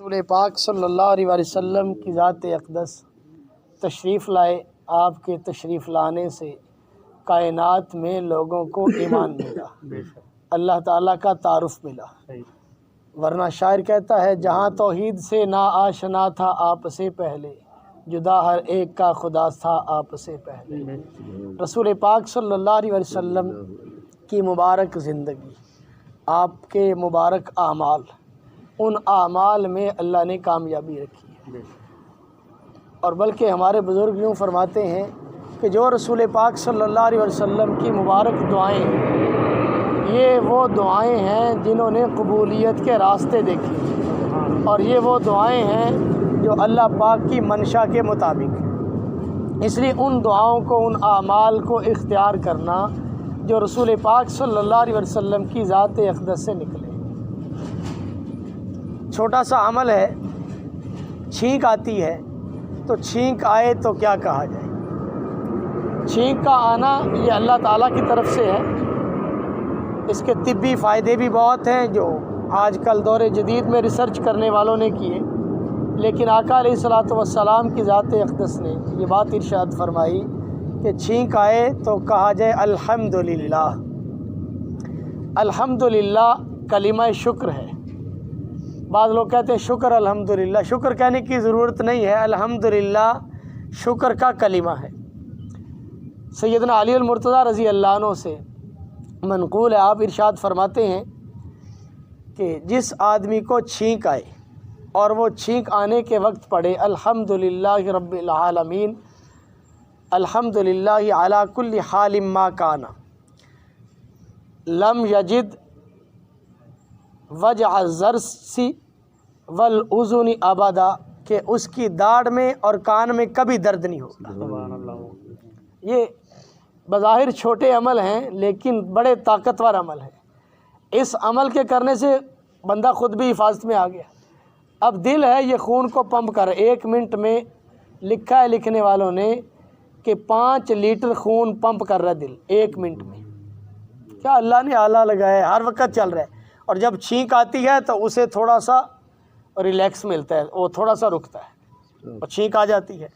رسول پاک صلی اللہ علیہ وسلم کی ذات اقدس تشریف لائے۔ آپ کے تشریف لانے سے کائنات میں لوگوں کو ایمان ملا، اللہ تعالیٰ کا تعارف ملا۔ ورنہ شاعر کہتا ہے جہاں توحید سے نا آشنا تھا آپ سے پہلے، جدا ہر ایک کا خدا تھا آپ سے پہلے۔ رسول پاک صلی اللہ علیہ وسلم کی مبارک زندگی، آپ کے مبارک اعمال، ان اعمال میں اللہ نے کامیابی رکھی ہے۔ اور بلکہ ہمارے بزرگ یوں فرماتے ہیں کہ جو رسول پاک صلی اللہ علیہ وسلم کی مبارک دعائیں ہیں، یہ وہ دعائیں ہیں جنہوں نے قبولیت کے راستے دیکھے، اور یہ وہ دعائیں ہیں جو اللہ پاک کی منشا کے مطابق ہیں۔ اس لیے ان دعاؤں کو، ان اعمال کو اختیار کرنا جو رسول پاک صلی اللہ علیہ وسلم کی ذات اقدس سے نکلے۔ چھوٹا سا عمل ہے، چھینک آتی ہے تو چھینک آئے تو کیا کہا جائے۔ چھینک کا آنا یہ اللہ تعالیٰ کی طرف سے ہے۔ اس کے طبی فائدے بھی بہت ہیں جو آج کل دور جدید میں ریسرچ کرنے والوں نے کیے، لیکن آقا علیہ الصلوۃ والسلام کی ذات اقدس نے یہ بات ارشاد فرمائی کہ چھینک آئے تو کہا جائے الحمدللہ۔ الحمدللہ کلمہ شکر ہے۔ بعض لوگ کہتے ہیں شکر الحمدللہ، شکر کہنے کی ضرورت نہیں ہے، الحمدللہ شکر کا کلمہ ہے۔ سیدنا علی المرتضیٰ رضی اللہ عنہ سے منقول ہے، آپ ارشاد فرماتے ہیں کہ جس آدمی کو چھینک آئے اور وہ چھینک آنے کے وقت پڑھے الحمدللہ رب العالمین، الحمدللہ علی کل حال ما کان، لم یجد وجع الضرس والاذن ابدا، کہ اس کی داڑھ میں اور کان میں کبھی درد نہیں ہوگا۔ یہ بظاہر چھوٹے عمل ہیں لیکن بڑے طاقتور عمل ہیں۔ اس عمل کے کرنے سے بندہ خود بھی حفاظت میں آ گیا۔ اب دل ہے یہ خون کو پمپ کر، 1 منٹ میں لکھا ہے لکھنے والوں نے کہ 5 لیٹر خون پمپ کر رہا ہے دل 1 منٹ میں۔ کیا اللہ نے آلہ لگایا ہے، ہر وقت چل رہا ہے۔ اور جب چھینک آتی ہے تو اسے تھوڑا سا ریلیکس ملتا ہے، وہ تھوڑا سا رکتا ہے اور چھینک آ جاتی ہے۔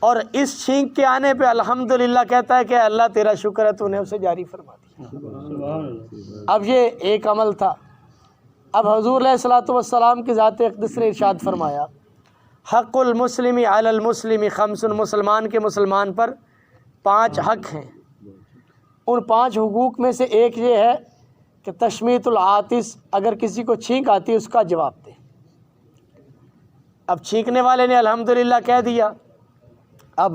اور اس چھینک کے آنے پہ الحمدللہ کہتا ہے کہ اللہ تیرا شکر ہے تو نے اسے جاری فرما دیا۔ اب یہ ایک عمل تھا۔ اب حضور علیہ الصلوۃ والسلام کی ذات اقدس نے ارشاد فرمایا حق المسلم علی المسلم خمس، مسلمان کے مسلمان پر 5 حق ہیں۔ ان 5 حقوق میں سے ایک یہ ہے کہ تشمیت العاطس، اگر کسی کو چھینک آتی ہے اس کا جواب دے۔ اب چھینکنے والے نے الحمدللہ کہہ دیا، اب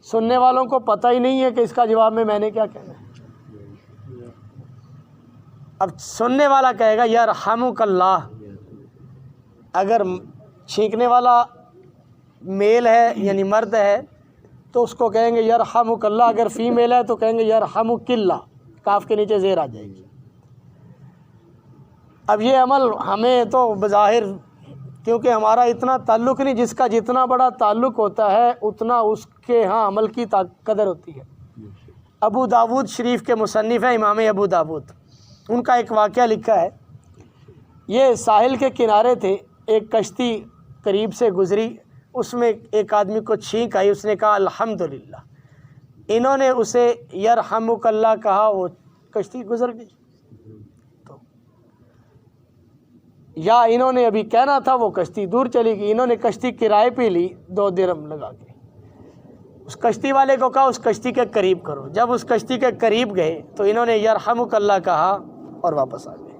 سننے والوں کو پتہ ہی نہیں ہے کہ اس کا جواب میں نے کیا کہنا ہے۔ اب سننے والا کہے گا یرحمک اللہ، اگر چھینکنے والا میل ہے یعنی مرد ہے تو اس کو کہیں گے یرحمک اللہ، اگر فیمیل ہے تو کہیں گے یرحمک اللہ، کاف کے نیچے زیر آ جائے گی۔ اب یہ عمل ہمیں تو بظاہر، کیونکہ ہمارا اتنا تعلق نہیں، جس کا جتنا بڑا تعلق ہوتا ہے اتنا اس کے ہاں عمل کی قدر ہوتی ہے۔ ابو داود شریف کے مصنف ہیں امام ابو داود، ان کا ایک واقعہ لکھا ہے۔ یہ ساحل کے کنارے تھے، ایک کشتی قریب سے گزری، اس میں ایک آدمی کو چھینک آئی، اس نے کہا الحمدللہ۔ انہوں نے اسے یرحمک اللہ کہا، وہ کشتی گزر گئی۔ یا انہوں نے ابھی کہنا تھا وہ کشتی دور چلی گئی، انہوں نے کشتی کرائے پہ لی 2 درہم لگا کے۔ اس کشتی والے کو کہا اس کشتی کے قریب کرو، جب اس کشتی کے قریب گئے تو انہوں نے یرحمک اللہ کہا اور واپس آ گئے۔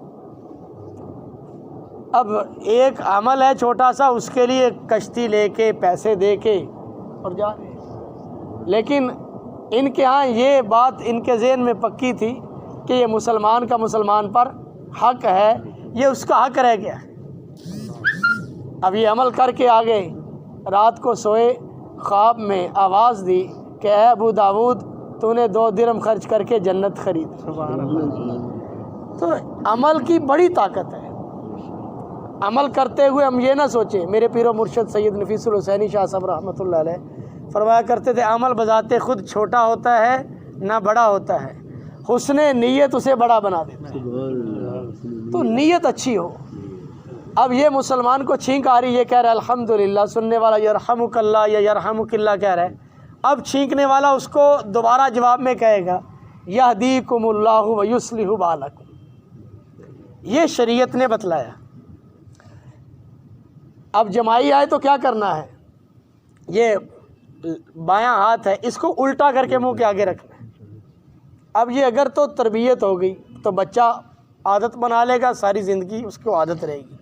اب ایک عمل ہے چھوٹا سا، اس کے لیے کشتی لے کے پیسے دے کے اور جا رہے ہیں، لیکن ان کے ہاں یہ بات ان کے ذہن میں پکی تھی کہ یہ مسلمان کا مسلمان پر حق ہے، یہ اس کا حق رہ گیا۔ اب یہ عمل کر کے آگے رات کو سوئے، خواب میں آواز دی کہ اے ابو داود تو نے 2 درہم خرچ کر کے جنت خرید۔ تو عمل کی بڑی طاقت ہے۔ عمل کرتے ہوئے ہم یہ نہ سوچیں، میرے پیر و مرشد سید نفیس الحسینی شاہ صاحب رحمۃ اللہ علیہ فرمایا کرتے تھے عمل بذات خود چھوٹا ہوتا ہے نہ بڑا ہوتا ہے، حسن نیت اسے بڑا بنا دیتا ہے۔ تو نیت اچھی ہو، اب یہ مسلمان کو چھینک آ رہی، یہ کہہ رہا ہے الحمدللہ، سننے والا یرحمک اللہ یا یرحمک اللہ کہہ رہا ہے، اب چھینکنے والا اس کو دوبارہ جواب میں کہے گا یہدیکم اللہ ویصلح بالکم۔ یہ شریعت نے بتلایا۔ اب جمائی آئے تو کیا کرنا ہے، یہ بایاں ہاتھ ہے، اس کو الٹا کر کے منہ کے آگے رکھنا ہے۔ اب یہ اگر تو تربیت ہو گئی تو بچہ عادت بنا لے گا، ساری زندگی اس کو عادت رہے گی۔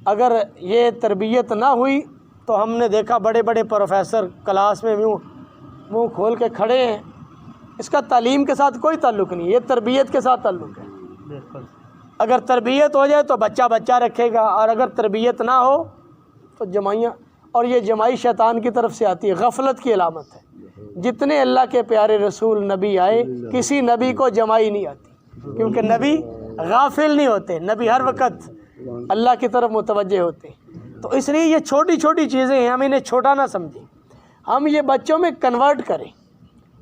اگر یہ تربیت نہ ہوئی تو ہم نے دیکھا بڑے بڑے پروفیسر کلاس میں منہ کھول کے کھڑے ہیں، اس کا تعلیم کے ساتھ کوئی تعلق نہیں، یہ تربیت کے ساتھ تعلق ہے۔ اگر تربیت ہو جائے تو بچہ بچہ رکھے گا، اور اگر تربیت نہ ہو تو جمائیاں، اور یہ جمائی شیطان کی طرف سے آتی ہے، غفلت کی علامت ہے۔ جتنے اللہ کے پیارے رسول نبی آئے، کسی نبی کو جمائی نہیں آتی، کیونکہ نبی غافل نہیں ہوتے، نبی ہر وقت اللہ کی طرف متوجہ ہوتے ہیں۔ تو اس لیے یہ چھوٹی چھوٹی چیزیں ہیں، ہم انہیں چھوٹا نہ سمجھیں، ہم یہ بچوں میں کنورٹ کریں۔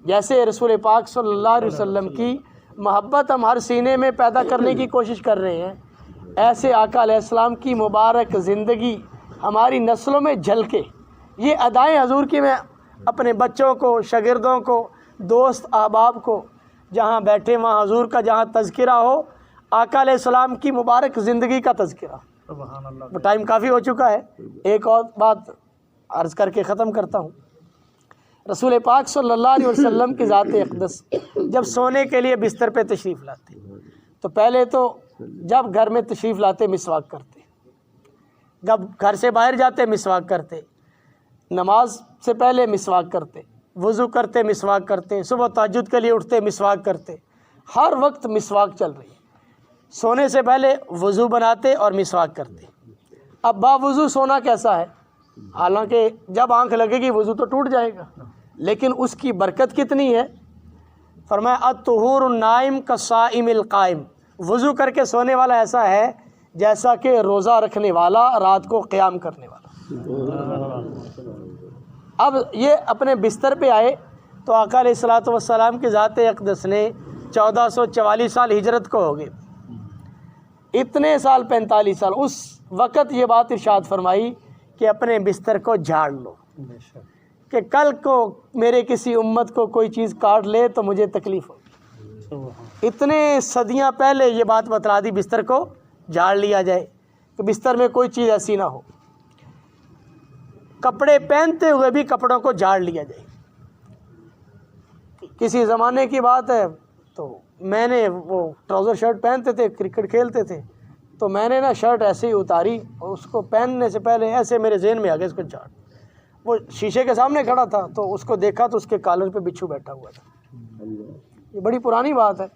جیسے رسول پاک صلی اللہ علیہ وسلم کی محبت ہم ہر سینے میں پیدا کرنے کی کوشش کر رہے ہیں، ایسے آقا علیہ السلام کی مبارک زندگی ہماری نسلوں میں جھلکے۔ یہ ادائیں حضور کی میں اپنے بچوں کو، شاگردوں کو، دوست احباب کو، جہاں بیٹھے وہاں حضور کا جہاں تذکرہ ہو، آقا علیہ السلام کی مبارک زندگی کا تذکرہ۔ سبحان اللہ۔ وہ ٹائم کافی ہو چکا ہے، ایک اور بات عرض کر کے ختم کرتا ہوں۔ رسول پاک صلی اللہ علیہ وسلم کی ذات اقدس جب سونے کے لیے بستر پہ تشریف لاتے تو پہلے تو جب گھر میں تشریف لاتے مسواک کرتے، جب گھر سے باہر جاتے مسواک کرتے، نماز سے پہلے مسواک کرتے، وضو کرتے مسواک کرتے، صبح تہجد کے لیے اٹھتے مسواک کرتے، ہر وقت مسواک چل رہی ہے۔ سونے سے پہلے وضو بناتے اور مسواک کرتے۔ اب باوضو سونا کیسا ہے؟ حالانکہ جب آنکھ لگے گی وضو تو ٹوٹ جائے گا، لیکن اس کی برکت کتنی ہے؟ فرمایا الطہور النائم کالصائم القائم، وضو کر کے سونے والا ایسا ہے جیسا کہ روزہ رکھنے والا، رات کو قیام کرنے والا۔ اب یہ اپنے بستر پہ آئے تو آقا علیہ الصلوۃ والسلام کی ذات اقدس نے 1444 سال ہجرت کو ہو گئے، اتنے سال 45 سال اس وقت یہ بات ارشاد فرمائی کہ اپنے بستر کو جھاڑ لو، کہ کل کو میرے کسی امت کو کوئی چیز کاٹ لے تو مجھے تکلیف ہو۔ اتنے صدیاں پہلے یہ بات بتلا دی، بستر کو جھاڑ لیا جائے، کہ بستر میں کوئی چیز ایسی نہ ہو۔ کپڑے پہنتے ہوئے بھی کپڑوں کو جھاڑ لیا جائے۔ کسی زمانے کی بات ہے تو میں نے وہ ٹراؤزر شرٹ پہنتے تھے، کرکٹ کھیلتے تھے، تو میں نے نا شرٹ ایسے ہی اتاری اور اس کو پہننے سے پہلے ایسے میرے ذہن میں آ گیا اس کو جھاڑ۔ وہ شیشے کے سامنے کھڑا تھا تو اس کو دیکھا تو اس کے کالر پہ بچھو بیٹھا ہوا تھا۔ یہ بڑی پرانی بات ہے،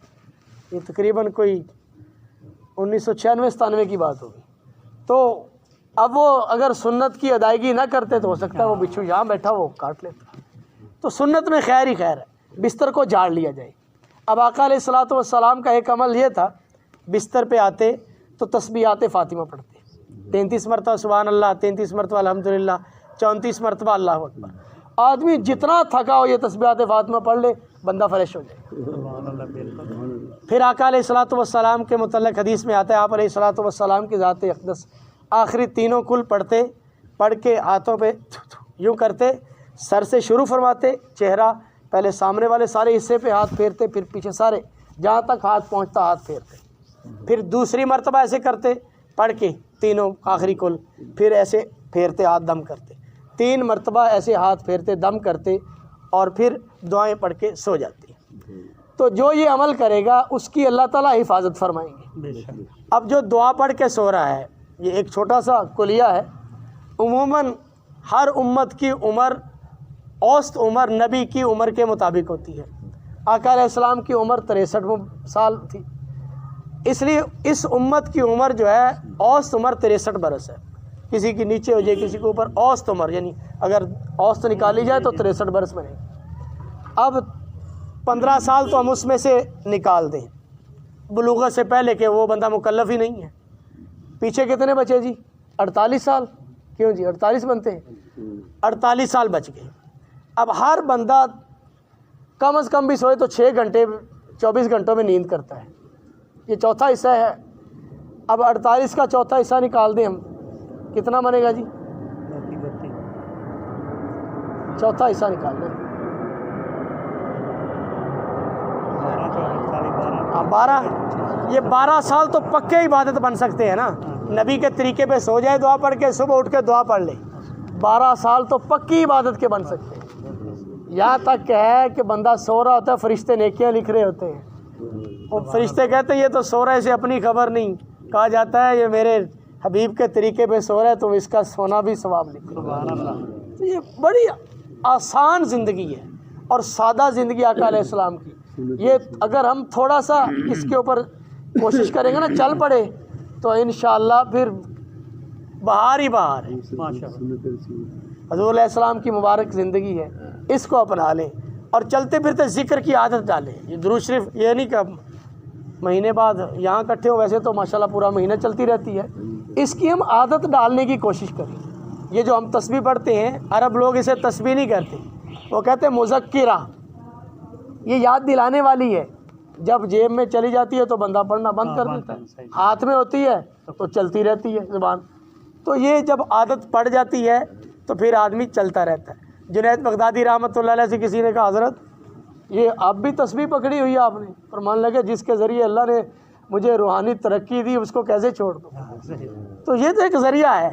یہ تقریباً کوئی 1996-97 کی بات ہوگی۔ تو اب وہ اگر سنت کی ادائیگی نہ کرتے تو ہو سکتا ہے وہ بچھو یہاں بیٹھا وہ کاٹ لیتا۔ تو سنت میں خیر ہی خیر ہے، بستر کو جھاڑ لیا جائے۔ اب آقا علیہ الصلوۃ والسلام کا ایک عمل یہ تھا، بستر پہ آتے تو تسبیحات فاطمہ پڑھتے، 33 مرتبہ سبحان اللہ، 33 مرتبہ الحمدللہ، 34 مرتبہ اللہ اکبر۔ آدمی جتنا تھکا ہو یہ تسبیحات فاطمہ پڑھ لے، بندہ فریش ہو جائے۔ سبحان اللہ، بالکل۔ پھر آقا علیہ الصلوۃ والسلام کے متعلق حدیث میں آتا ہے، آپ علیہ الصلوۃ والسلام کی ذات اقدس آخری تینوں کل پڑھتے، پڑھ کے ہاتھوں پہ یوں کرتے، سر سے شروع فرماتے، چہرہ پہلے سامنے والے سارے حصے پہ ہاتھ پھیرتے، پھر پیچھے سارے جہاں تک ہاتھ پہنچتا ہاتھ پھیرتے، پھر دوسری مرتبہ ایسے کرتے پڑھ کے تینوں آخری کل، پھر ایسے پھیرتے ہاتھ دم کرتے، 3 مرتبہ ایسے ہاتھ پھیرتے دم کرتے، اور پھر دعائیں پڑھ کے سو جاتے۔ تو جو یہ عمل کرے گا اس کی اللہ تعالیٰ حفاظت فرمائیں گے۔ اب جو دعا پڑھ کے سو رہا ہے، یہ ایک چھوٹا سا کلیہ ہے، عموماً ہر امت کی عمر، اوسط عمر نبی کی عمر کے مطابق ہوتی ہے۔ آقا علیہ السلام کی عمر 63 سال تھی، اس لیے اس امت کی عمر جو ہے اوسط عمر 63 برس ہے۔ کسی کی نیچے ہو جائے کسی کے اوپر، اوسط عمر یعنی اگر اوسط نکالی جائے تو 63 برس بنے۔ اب 15 سال تو ہم اس میں سے نکال دیں بلوغت سے پہلے کہ وہ بندہ مکلف ہی نہیں ہے، پیچھے کتنے بچے جی؟ 48 سال، کیوں جی 48 بنتے ہیں، 48 سال بچ گئے۔ اب ہر بندہ کم از کم بھی سوئے تو 6 گھنٹے 24 گھنٹوں میں نیند کرتا ہے، یہ چوتھا حصہ ہے۔ اب 48 کا چوتھا حصہ نکال دیں ہم، کتنا بنے گا جی؟ 32 چوتھا حصہ نکال دیں، 12 یہ 12 سال تو پکے عبادت بن سکتے ہیں نا، نبی کے طریقے پہ سو جائے دعا پڑھ کے، صبح اٹھ کے دعا پڑھ لے، 12 سال تو پکی عبادت کے بن سکتے ہیں۔ یہاں تک کہ ہے کہ بندہ سو رہا ہوتا ہے، فرشتے نیکیاں لکھ رہے ہوتے ہیں، اور فرشتے کہتے ہیں یہ تو سو رہے سے اپنی خبر نہیں، کہا جاتا ہے یہ میرے حبیب کے طریقے پہ سو رہا ہے تو اس کا سونا بھی ثواب لکھو۔ سبحان اللہ۔ تو یہ بڑی آسان زندگی ہے اور سادہ زندگی آقا علیہ السلام کی۔ یہ اگر ہم تھوڑا سا اس کے اوپر کوشش کریں گے نا، چل پڑے، تو انشاءاللہ پھر بہار ہی بہار ہے۔ ماشاء اللہ۔ حضور علیہ السلام کی مبارک زندگی ہے، اس کو اپنا لیں اور چلتے پھرتے ذکر کی عادت ڈالیں۔ یہ درود شریف یہ نہیں کہ مہینے بعد یہاں اکٹھے ہو، ویسے تو ماشاءاللہ پورا مہینہ چلتی رہتی ہے، اس کی ہم عادت ڈالنے کی کوشش کریں۔ یہ جو ہم تسبیح پڑھتے ہیں، عرب لوگ اسے تسبیح نہیں کہتے، وہ کہتے ہیں مذکرہ، یہ یاد دلانے والی ہے۔ جب جیب میں چلی جاتی ہے تو بندہ پڑھنا بند کر دیتا ہے، ہاتھ میں ہوتی ہے تو چلتی رہتی ہے زبان۔ تو یہ جب عادت پڑ جاتی ہے تو پھر آدمی چلتا رہتا ہے۔ جنید بغدادی رحمۃ اللہ علیہ سے کسی نے کہا حضرت یہ اب بھی تسبیح پکڑی ہوئی ہے آپ نے؟ فرمان لگے جس کے ذریعے اللہ نے مجھے روحانی ترقی دی اس کو کیسے چھوڑ دوں؟ تو یہ تو ایک ذریعہ ہے،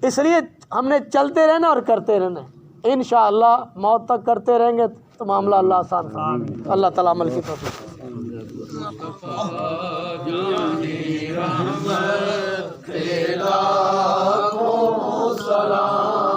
اس لیے ہم نے چلتے رہنا اور کرتے رہنا ہے، انشاءاللہ موت تک کرتے رہیں گے تو معاملہ اللہ آسان کرے۔ اللہ تعالیٰ عمل کی توفیق۔ رحمت کے لاکھوں سلام